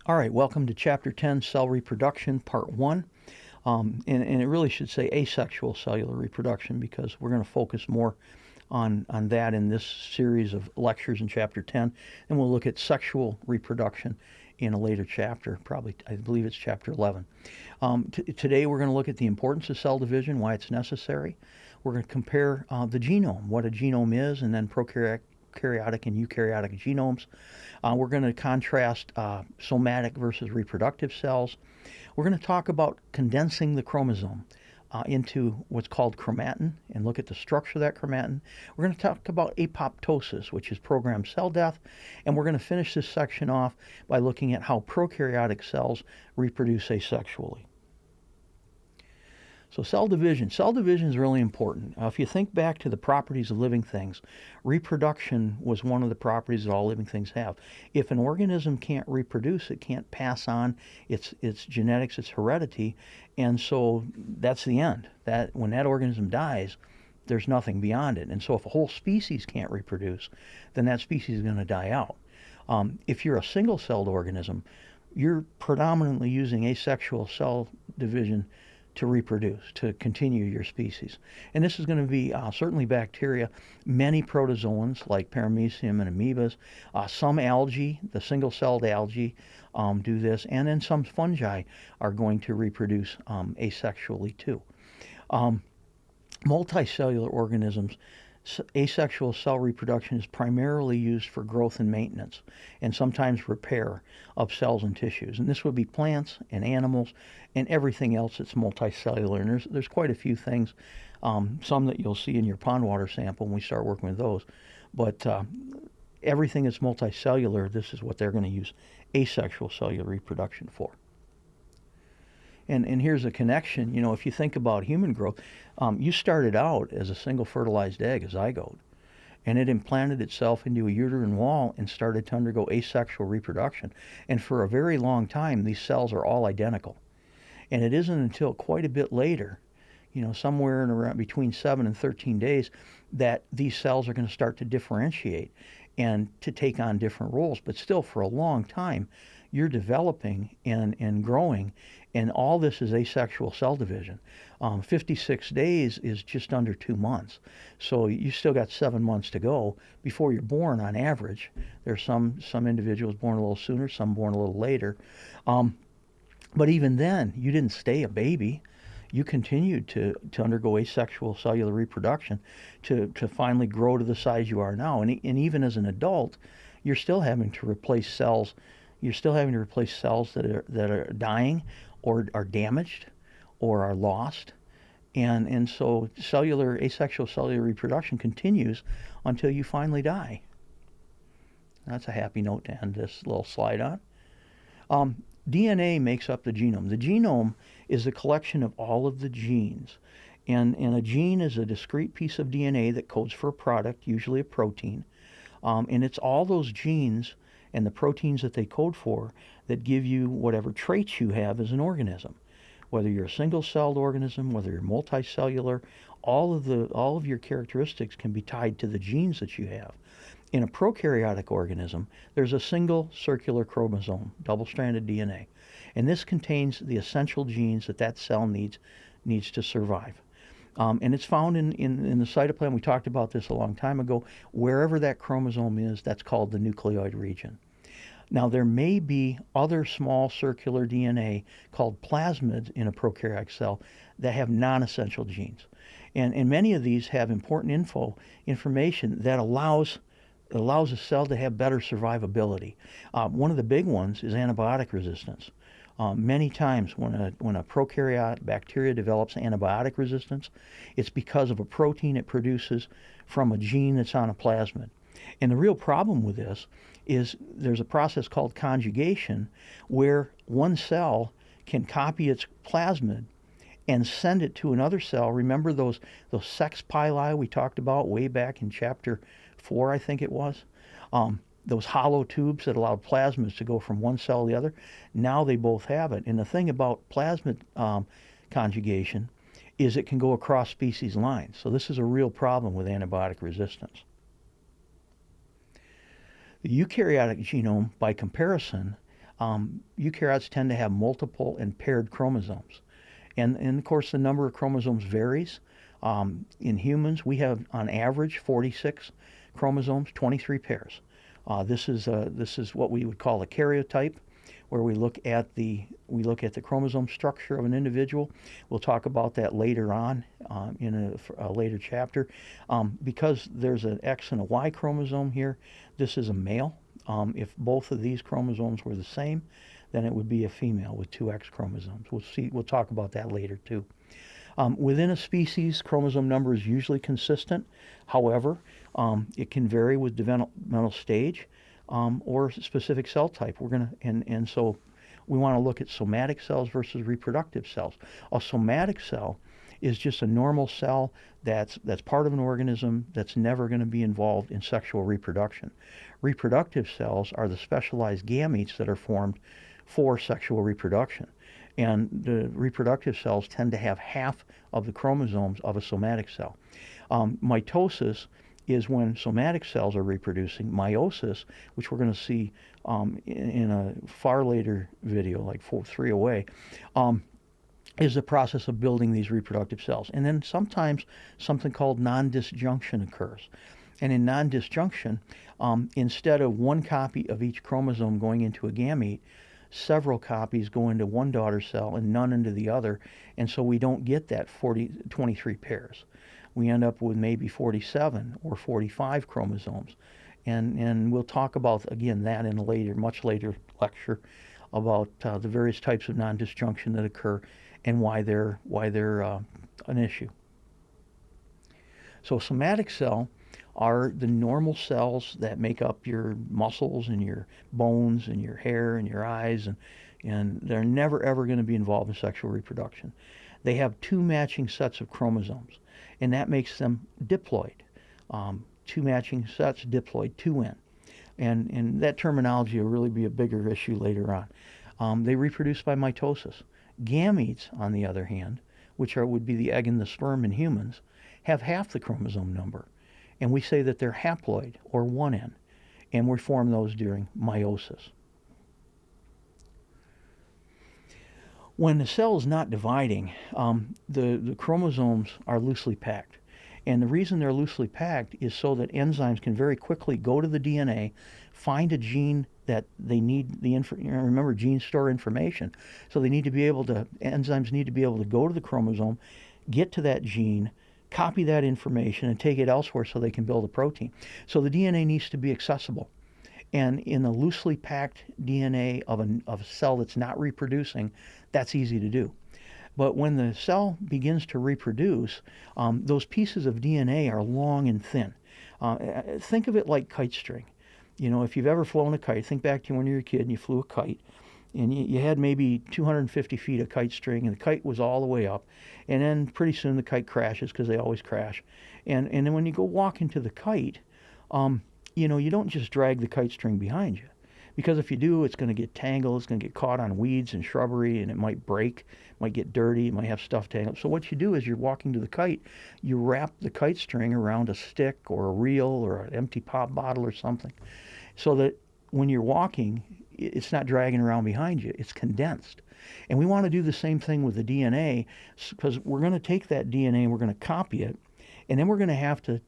All right, welcome to Chapter 10, Cell Reproduction, Part 1. And it really should say asexual cellular reproduction because we're going to focus more on that in this series of lectures in Chapter 10. And we'll look at sexual reproduction in a later chapter, probably, I believe it's Chapter 11. Today we're going to look at the importance of cell division, why it's necessary. We're going to compare the genome, what a genome is, and then prokaryotic and eukaryotic genomes. We're going to contrast somatic versus reproductive cells. We're going to talk about condensing the chromosome into what's called chromatin and look at the structure of that chromatin. We're going to talk about apoptosis, which is programmed cell death, and we're going to finish this section off by looking at how prokaryotic cells reproduce asexually. So cell division is really important. If you think back to the properties of living things, reproduction was one of the properties that all living things have. If an organism can't reproduce, it can't pass on its genetics, its heredity, and so that's the end. That when that organism dies, there's nothing beyond it. And so if a whole species can't reproduce, then that species is going to die out. If you're a single-celled organism, you're predominantly using asexual cell division to reproduce, to continue your species. And this is going to be certainly bacteria, many protozoans like paramecium and amoebas, some algae, the single-celled algae do this, and then some fungi are going to reproduce asexually too. Multicellular organisms, asexual cell reproduction is primarily used for growth and maintenance and sometimes repair of cells and tissues. And this would be plants and animals and everything else that's multicellular. And there's quite a few things, some that you'll see in your pond water sample when we start working with those. But everything that's multicellular, this is what they're going to use asexual cellular reproduction for. And here's a connection. You know, if you think about human growth, you started out as a single fertilized egg, a zygote, and it implanted itself into a uterine wall and started to undergo asexual reproduction. And for a very long time, these cells are all identical. And it isn't until quite a bit later, you know, somewhere in around between 7 and 13 days, that these cells are going to start to differentiate and to take on different roles. But still, for a long time, you're developing and growing, and all this is asexual cell division. 56 days is just under 2 months. So you still got 7 months to go before you're born on average. There's some individuals born a little sooner, some born a little later. But even then, you didn't stay a baby. You continued to undergo asexual cellular reproduction to finally grow to the size you are now. And even as an adult, you're still having to replace cells. You're still having to replace cells that are dying or are damaged or are lost. And so asexual cellular reproduction continues until you finally die. That's a happy note to end this little slide on. DNA makes up the genome. The genome is a collection of all of the genes. And a gene is a discrete piece of DNA that codes for a product, usually a protein. And it's all those genes and the proteins that they code for that give you whatever traits you have as an organism. Whether you're a single-celled organism, whether you're multicellular, all of your characteristics can be tied to the genes that you have. In a prokaryotic organism, there's a single circular chromosome, double-stranded DNA, and this contains the essential genes that cell needs to survive. And it's found in the cytoplasm. We talked about this a long time ago. Wherever that chromosome is, that's called the nucleoid region. Now, there may be other small circular DNA called plasmids in a prokaryotic cell that have non-essential genes. And many of these have important information that allows a cell to have better survivability. One of the big ones is antibiotic resistance. Many times when a prokaryotic bacteria develops antibiotic resistance, it's because of a protein it produces from a gene that's on a plasmid. And the real problem with this is there's a process called conjugation where one cell can copy its plasmid and send it to another cell. Remember those sex pili we talked about way back in Chapter 4, I think it was? Those hollow tubes that allowed plasmids to go from one cell to the other. Now they both have it. And the thing about plasmid conjugation is it can go across species lines. So this is a real problem with antibiotic resistance. The eukaryotic genome, by comparison, Eukaryotes tend to have multiple and paired chromosomes. And of course, the number of chromosomes varies. In humans, we have on average 46 chromosomes, 23 pairs. This is what we would call a karyotype, where we look at the chromosome structure of an individual. We'll talk about that later on in a later chapter. Because there's an X and a Y chromosome here, this is a male. If both of these chromosomes were the same, then it would be a female with two X chromosomes. We'll talk about that later too. Within a species, chromosome number is usually consistent. However, it can vary with developmental stage or specific cell type. So we want to look at somatic cells versus reproductive cells. A somatic cell is just a normal cell that's part of an organism that's never going to be involved in sexual reproduction. Reproductive cells are the specialized gametes that are formed for sexual reproduction. And the reproductive cells tend to have half of the chromosomes of a somatic cell. Mitosis is when somatic cells are reproducing. Meiosis, which we're going to see in a far later video, like 3 away, is the process of building these reproductive cells. And then sometimes something called non-disjunction occurs. And in non-disjunction, instead of one copy of each chromosome going into a gamete, several copies go into one daughter cell and none into the other, and so we don't get that 23 pairs. We end up with maybe 47 or 45 chromosomes. And we'll talk about, again, that in a much later lecture about the various types of non-disjunction that occur and why they're an issue. So a somatic cell are the normal cells that make up your muscles and your bones and your hair and your eyes, and they're never ever going to be involved in sexual reproduction. They have two matching sets of chromosomes, and that makes them diploid. Two matching sets, diploid, 2N. And that terminology will really be a bigger issue later on. They reproduce by mitosis. Gametes, on the other hand, which would be the egg and the sperm in humans, have half the chromosome number. And we say that they're haploid, or 1N, and we form those during meiosis. When the cell is not dividing, the chromosomes are loosely packed. And the reason they're loosely packed is so that enzymes can very quickly go to the DNA, find a gene that they need remember, genes store information. So enzymes need to be able to go to the chromosome, get to that gene, copy that information, and take it elsewhere so they can build a protein. So the DNA needs to be accessible. And in a loosely packed DNA of a cell that's not reproducing, that's easy to do. But when the cell begins to reproduce, those pieces of DNA are long and thin. Think of it like kite string. You know, if you've ever flown a kite, think back to when you were a kid and you flew a kite, and you had maybe 250 feet of kite string, and the kite was all the way up, and then pretty soon the kite crashes, because they always crash. And then when you go walk into the kite, you don't just drag the kite string behind you, because if you do, it's going to get tangled, it's going to get caught on weeds and shrubbery, and it might break, it might get dirty, it might have stuff tangled. So what you do is you're walking to the kite, you wrap the kite string around a stick or a reel or an empty pop bottle or something, so that when you're walking, it's not dragging around behind you, it's condensed. And we want to do the same thing with the DNA, because we're going to take that DNA and we're going to copy it, and then we're going to have to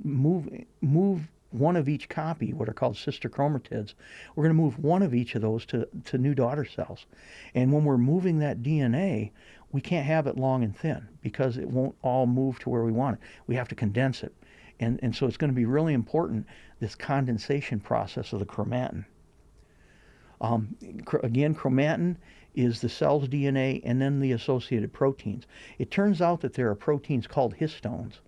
move one of each copy, what are called sister chromatids. We're going to move one of each of those to new daughter cells. And when we're moving that DNA, we can't have it long and thin, because it won't all move to where we want it. We have to condense it. And so it's going to be really important, this condensation process of the chromatin. Again, chromatin is the cell's DNA and then the associated proteins. It turns out that there are proteins called histones,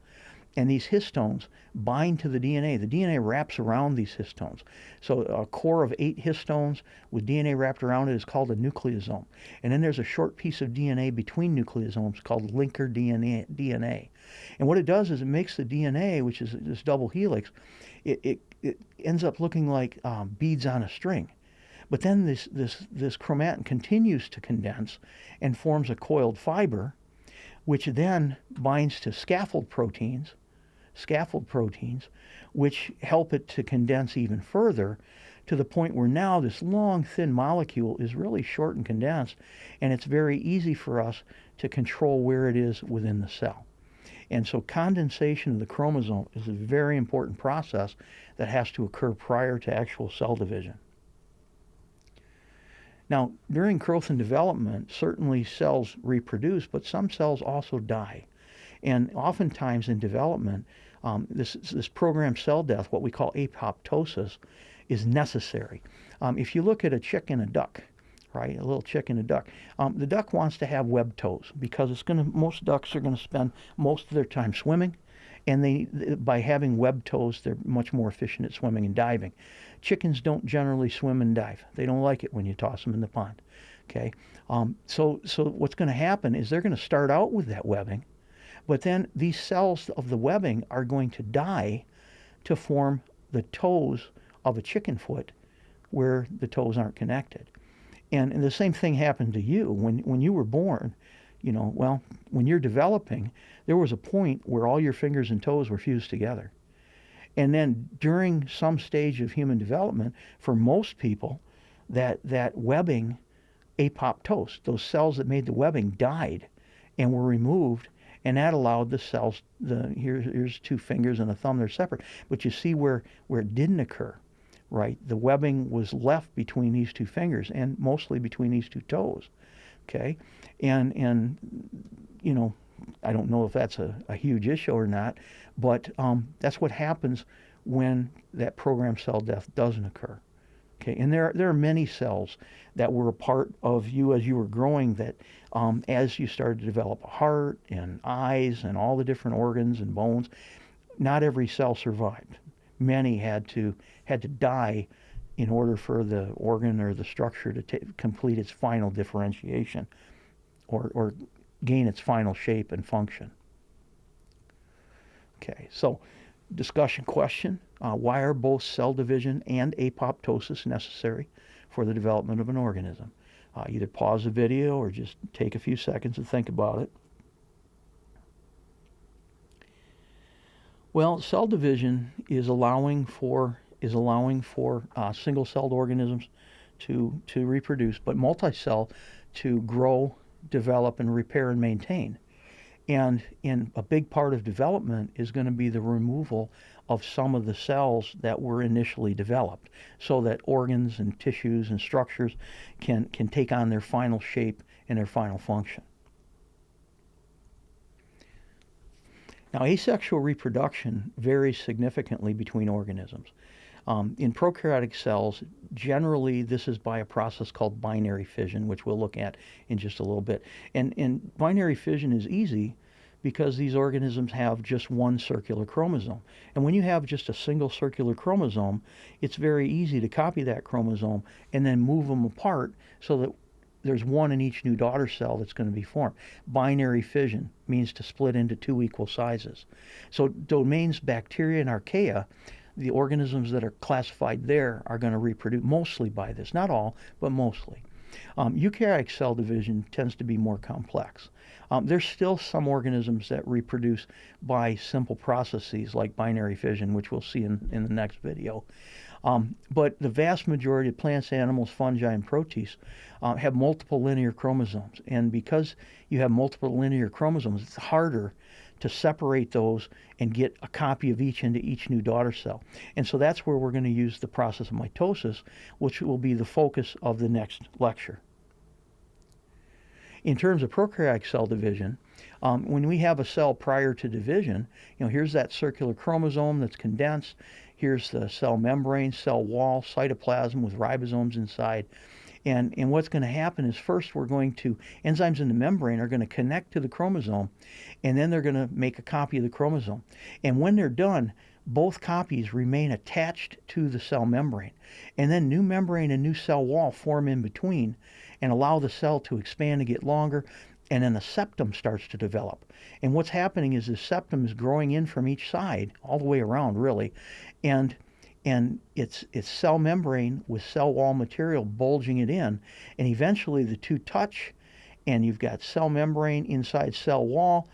and these histones bind to the DNA. The DNA wraps around these histones. So a core of 8 histones with DNA wrapped around it is called a nucleosome. And then there's a short piece of DNA between nucleosomes called linker DNA. And what it does is it makes the DNA, which is this double helix, it ends up looking like beads on a string. But then this chromatin continues to condense and forms a coiled fiber, which then binds to scaffold proteins, which help it to condense even further to the point where now this long, thin molecule is really short and condensed, and it's very easy for us to control where it is within the cell. And so condensation of the chromosome is a very important process that has to occur prior to actual cell division. Now, during growth and development, certainly cells reproduce, but some cells also die. And oftentimes in development, this programmed cell death, what we call apoptosis, is necessary. If you look at a chick and a duck, right, a little chick and a duck, the duck wants to have webbed toes because most ducks are going to spend most of their time swimming, and by having webbed toes, they're much more efficient at swimming and diving. Chickens don't generally swim and dive. They don't like it when you toss them in the pond. Okay, so what's going to happen is they're going to start out with that webbing, but then these cells of the webbing are going to die to form the toes of a chicken foot where the toes aren't connected. And the same thing happened to you when you were born. When you're developing, there was a point where all your fingers and toes were fused together. And then during some stage of human development, for most people, that webbing apoptosis, those cells that made the webbing, died and were removed, and that allowed the cells, here's two fingers and a thumb, they're separate. But you see where it didn't occur, right? The webbing was left between these two fingers and mostly between these two toes, okay? And I don't know if that's a huge issue or not, but that's what happens when that programmed cell death doesn't occur. Okay, and there are many cells that were a part of you as you were growing that as you started to develop a heart and eyes and all the different organs and bones, not every cell survived. Many had to die in order for the organ or the structure to complete its final differentiation or gain its final shape and function. Okay, so discussion question, why are both cell division and apoptosis necessary for the development of an organism? Either pause the video or just take a few seconds and think about it. Well, cell division is allowing for single-celled organisms to reproduce, but multi-cell to grow, develop, and repair and maintain. And in a big part of development is going to be the removal of some of the cells that were initially developed so that organs and tissues and structures can take on their final shape and their final function. Now, asexual reproduction varies significantly between organisms. In prokaryotic cells, generally this is by a process called binary fission, which we'll look at in just a little bit. And binary fission is easy because these organisms have just one circular chromosome. And when you have just a single circular chromosome, it's very easy to copy that chromosome and then move them apart so that there's one in each new daughter cell that's going to be formed. Binary fission means to split into two equal sizes. So domains bacteria and archaea, the organisms that are classified there are going to reproduce mostly by this. Not all, but mostly. Eukaryotic cell division tends to be more complex. There's still some organisms that reproduce by simple processes like binary fission, which we'll see in the next video. But the vast majority of plants, animals, fungi, and protists have multiple linear chromosomes. And because you have multiple linear chromosomes, it's harder to separate those and get a copy of each into each new daughter cell. And so that's where we're going to use the process of mitosis, which will be the focus of the next lecture. In terms of prokaryotic cell division, when we have a cell prior to division, here's that circular chromosome that's condensed. Here's the cell membrane, cell wall, cytoplasm with ribosomes inside. And what's going to happen is first enzymes in the membrane are going to connect to the chromosome, and then they're going to make a copy of the chromosome. And when they're done, both copies remain attached to the cell membrane. And then new membrane and new cell wall form in between and allow the cell to expand and get longer, and then the septum starts to develop. And what's happening is the septum is growing in from each side, all the way around really, and it's cell membrane with cell wall material bulging it in, and eventually the two touch, and you've got cell membrane inside cell wall,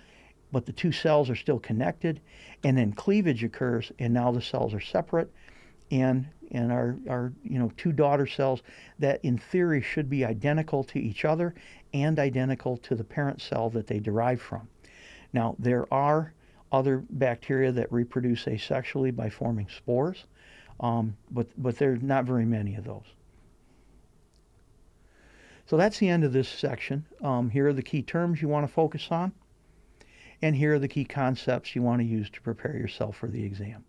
but the two cells are still connected, and then cleavage occurs, and now the cells are separate, and our two daughter cells that in theory should be identical to each other and identical to the parent cell that they derive from. Now, there are other bacteria that reproduce asexually by forming spores, but there are not very many of those. So that's the end of this section. Here are the key terms you want to focus on, and here are the key concepts you want to use to prepare yourself for the exam.